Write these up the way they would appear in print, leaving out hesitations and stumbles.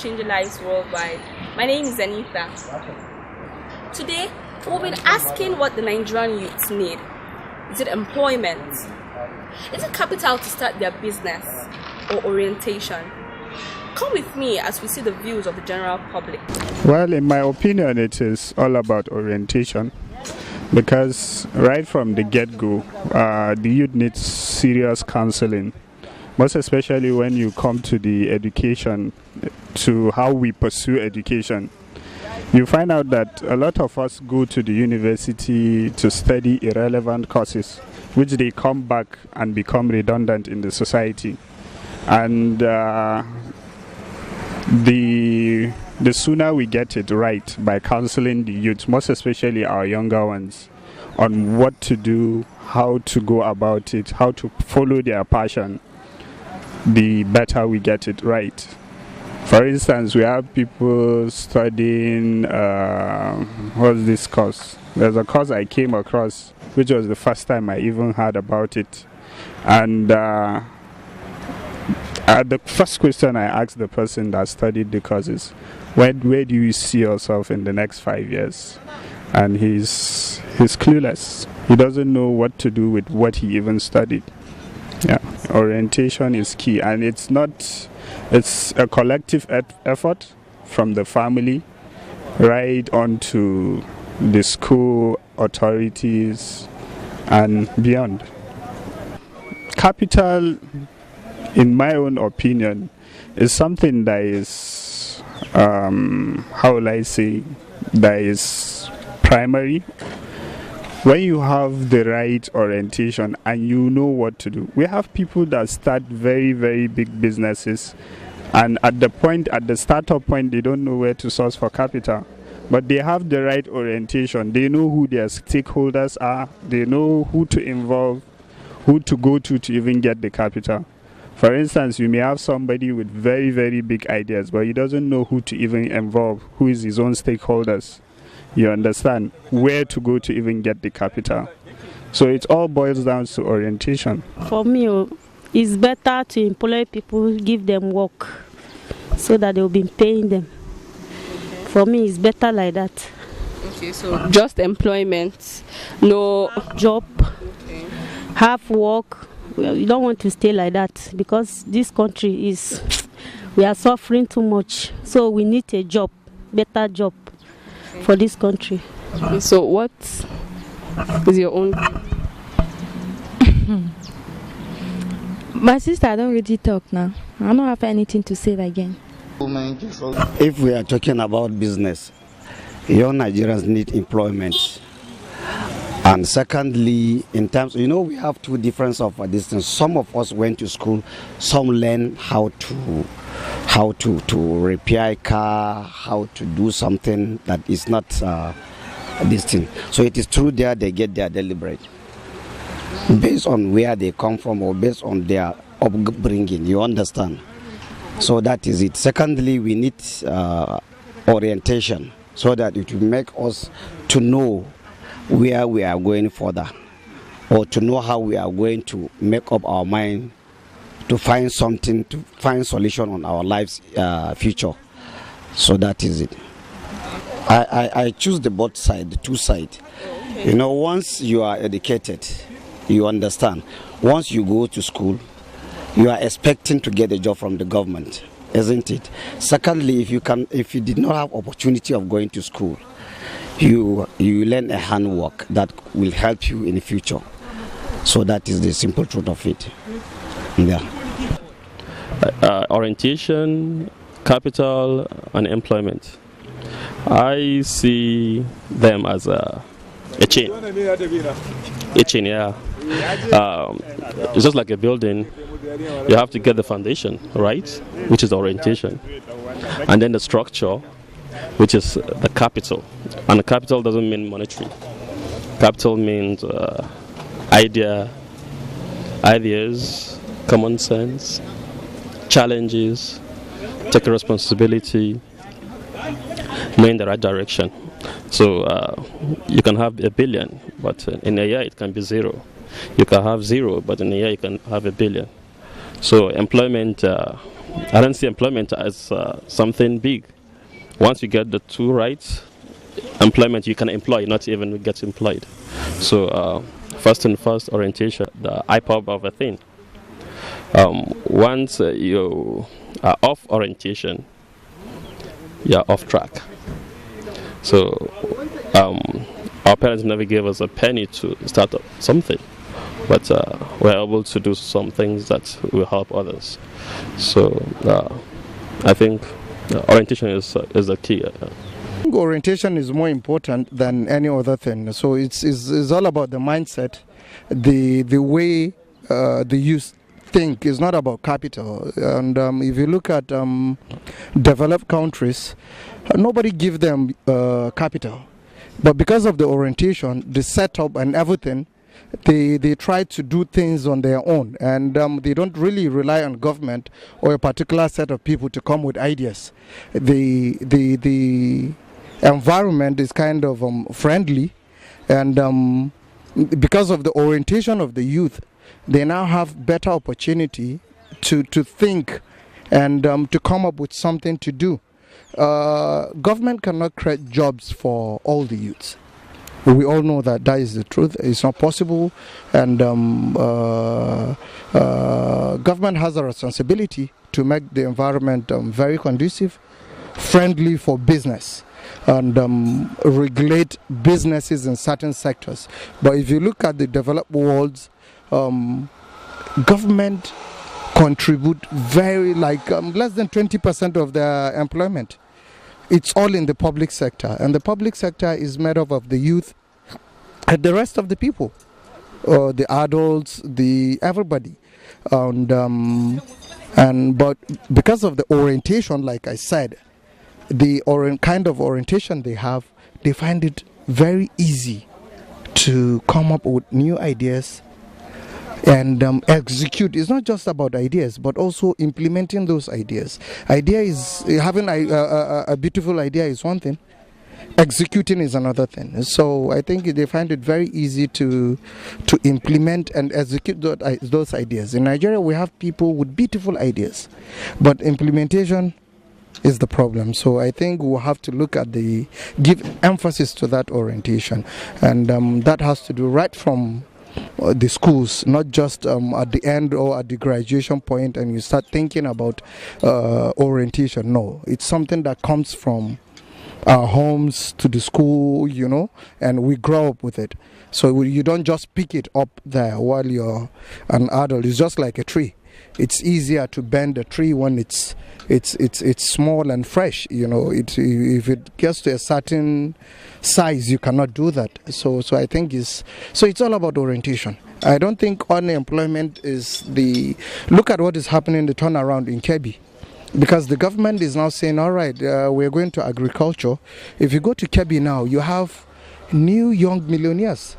changing lives worldwide. My name is Anita. Today, we've been asking what the Nigerian youths need. Is it employment? Is it capital to start their business? Or orientation? Come with me as we see the views of the general public. Well, in my opinion, it is all about orientation. Because right from the get-go, the youth needs serious counseling. Most especially when you come to the education, to how we pursue education. You find out that a lot of us go to the university to study irrelevant courses, which they come back and become redundant in the society. And the sooner we get it right by counseling the youth, most especially our younger ones, on what to do, how to go about it, how to follow their passion, the better we get it right. For instance, we have people studying, what's this course? There's a course I came across, which was the first time I even heard about it. And the first question I asked the person that studied the course is, where do you see yourself in the next 5 years? And he's clueless. He doesn't know what to do with what he even studied. Yeah, orientation is key, and it's a collective effort from the family right on to the school authorities and beyond. Capital, in my own opinion, is something that is, how will I say, that is primary. When you have the right orientation and you know what to do. We have people that start very, very big businesses, and at the startup point, they don't know where to source for capital. But they have the right orientation. They know who their stakeholders are. They know who to involve, who to go to even get the capital. For instance, you may have somebody with very, very big ideas, but he doesn't know who to even involve, who is his own stakeholders. You understand where to go to even get the capital. So it all boils down to orientation. For me, it's better to employ people, give them work, so that they'll be paying them. For me, it's better like that. Okay, so just employment, no job, okay. Have work. We don't want to stay like that because this country we are suffering too much. So we need a job, better job for this country. Okay, so what is your own? My sister, I don't really talk now. I don't have anything to say again. If we are talking about business, young Nigerians need employment. And secondly, in terms, we have two difference of a distance. Some of us went to school, some learn how to repair a car, how to do something that is not this thing. So it is true there they get their deliberate based on where they come from or based on their upbringing, you understand? So that is it. Secondly, we need orientation so that it will make us to know where we are going further, or to know how we are going to make up our mind to find something, to find solution on our lives future. So that is it. I choose the both side, the two sides. Okay. Once you are educated, you understand. Once you go to school, you are expecting to get a job from the government, isn't it? Secondly, if you did not have opportunity of going to school, you learn a handwork that will help you in the future. So that is the simple truth of it. Yeah. Orientation, capital, and employment. I see them as a chain. A chain, yeah. It's just like a building. You have to get the foundation, right? Which is the orientation. And then the structure, which is the capital. And the capital doesn't mean monetary. Capital means ideas, common sense, challenges, take responsibility, knowing the right direction. So you can have 1 billion, but in a year it can be 0. You can have 0, but in a year you can have 1 billion. So employment I don't see employment as something big. Once you get the two rights, employment, you can employ, not even get employed. So first and first, orientation, the IPOB of a thing. Once you are off orientation, you're off track. So our parents never gave us a penny to start up something, but we're able to do some things that will help others. So I think orientation is the key. I think orientation is more important than any other thing. So it's all about the mindset, the way the youth think. Is not about capital. And if you look at developed countries, nobody give them capital, but because of the orientation, the setup and everything, they try to do things on their own, and they don't really rely on government or a particular set of people to come with ideas. The environment is kind of friendly, and because of the orientation of the youth, they now have better opportunity to think and to come up with something to do. Government cannot create jobs for all the youths. We all know that is the truth. It's not possible, and government has a responsibility to make the environment very conducive, friendly for business, and regulate businesses in certain sectors. But if you look at the developed worlds, government contribute very less than 20% of their employment. It's all in the public sector, and the public sector is made up of the youth and the rest of the people, the adults, everybody, but because of the orientation, like I said, the kind of orientation they have, they find it very easy to come up with new ideas and execute. It's not just about ideas, but also implementing those ideas. Having a beautiful idea is one thing, executing is another thing. So I think they find it very easy to implement and execute those ideas. In Nigeria, we have people with beautiful ideas, but implementation is the problem. So I think we'll have to look at give emphasis to that orientation, and that has to do right from the schools, not just at the end or at the graduation point and you start thinking about orientation. No, it's something that comes from our homes to the school, and we grow up with it. So you don't just pick it up there while you're an adult. It's just like a tree. It's easier to bend a tree when it's small and fresh. If it gets to a certain size, you cannot do that. So I think it's all about orientation. I don't think unemployment is look at what is happening, the turnaround in Kebbi. Because the government is now saying, all right, we're going to agriculture. If you go to Kebbi now, you have new young millionaires.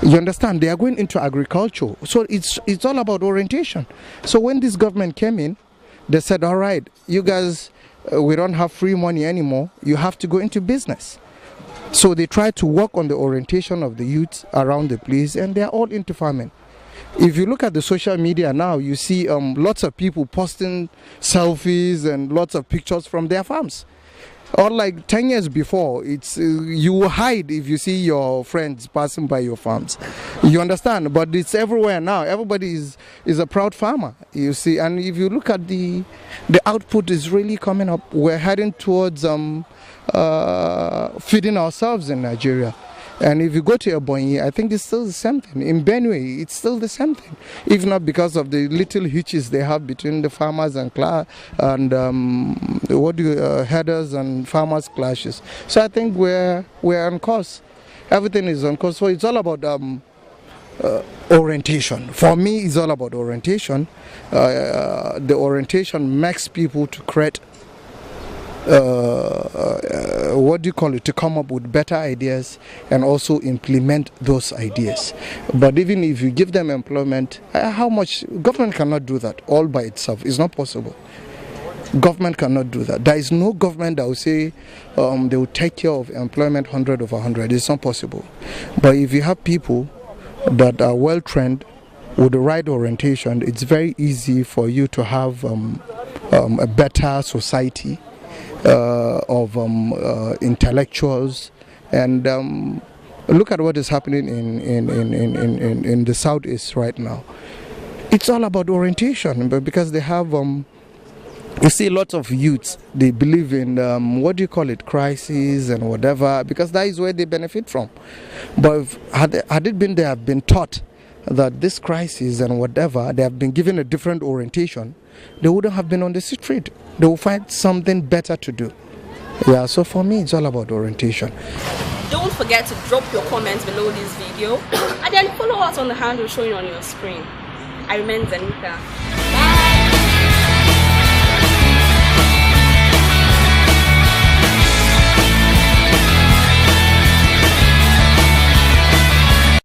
You understand? They are going into agriculture. So it's all about orientation. So when this government came in, they said, all right, you guys, we don't have free money anymore. You have to go into business. So they try to work on the orientation of the youth around the place, and they are all into farming. If you look at the social media now, you see lots of people posting selfies and lots of pictures from their farms. Or like 10 years before, you will hide if you see your friends passing by your farms. You understand? But it's everywhere now. Everybody is a proud farmer, you see. And if you look at the output is really coming up. We're heading towards feeding ourselves in Nigeria. And if you go to Ebonyi, I think it's still the same thing. In Benue, it's still the same thing. If not because of the little hitches they have between the farmers and herders and farmers clashes. So I think we're on course. Everything is on course. So it's all about orientation. For me, it's all about orientation. The orientation makes people to create to come up with better ideas and also implement those ideas. But even if you give them employment, how much? Government cannot do that all by itself. It's not possible. Government cannot do that. There is no government that will say they will take care of employment 100 over 100. It's not possible. But if you have people that are well trained with the right orientation, it's very easy for you to have a better society of intellectuals, and look at what is happening in the Southeast right now. It's all about orientation, but because they have you see lots of youths, they believe in what do you call it, crisis and whatever, because that is where they benefit from. But had it been they have been taught that this crisis and whatever, they have been given a different orientation, they wouldn't have been on the street. They will find something better to do. Yeah, so for me, it's all about orientation. Don't forget to drop your comments below this video and then follow us on the handle showing on your screen. I remain Zanita.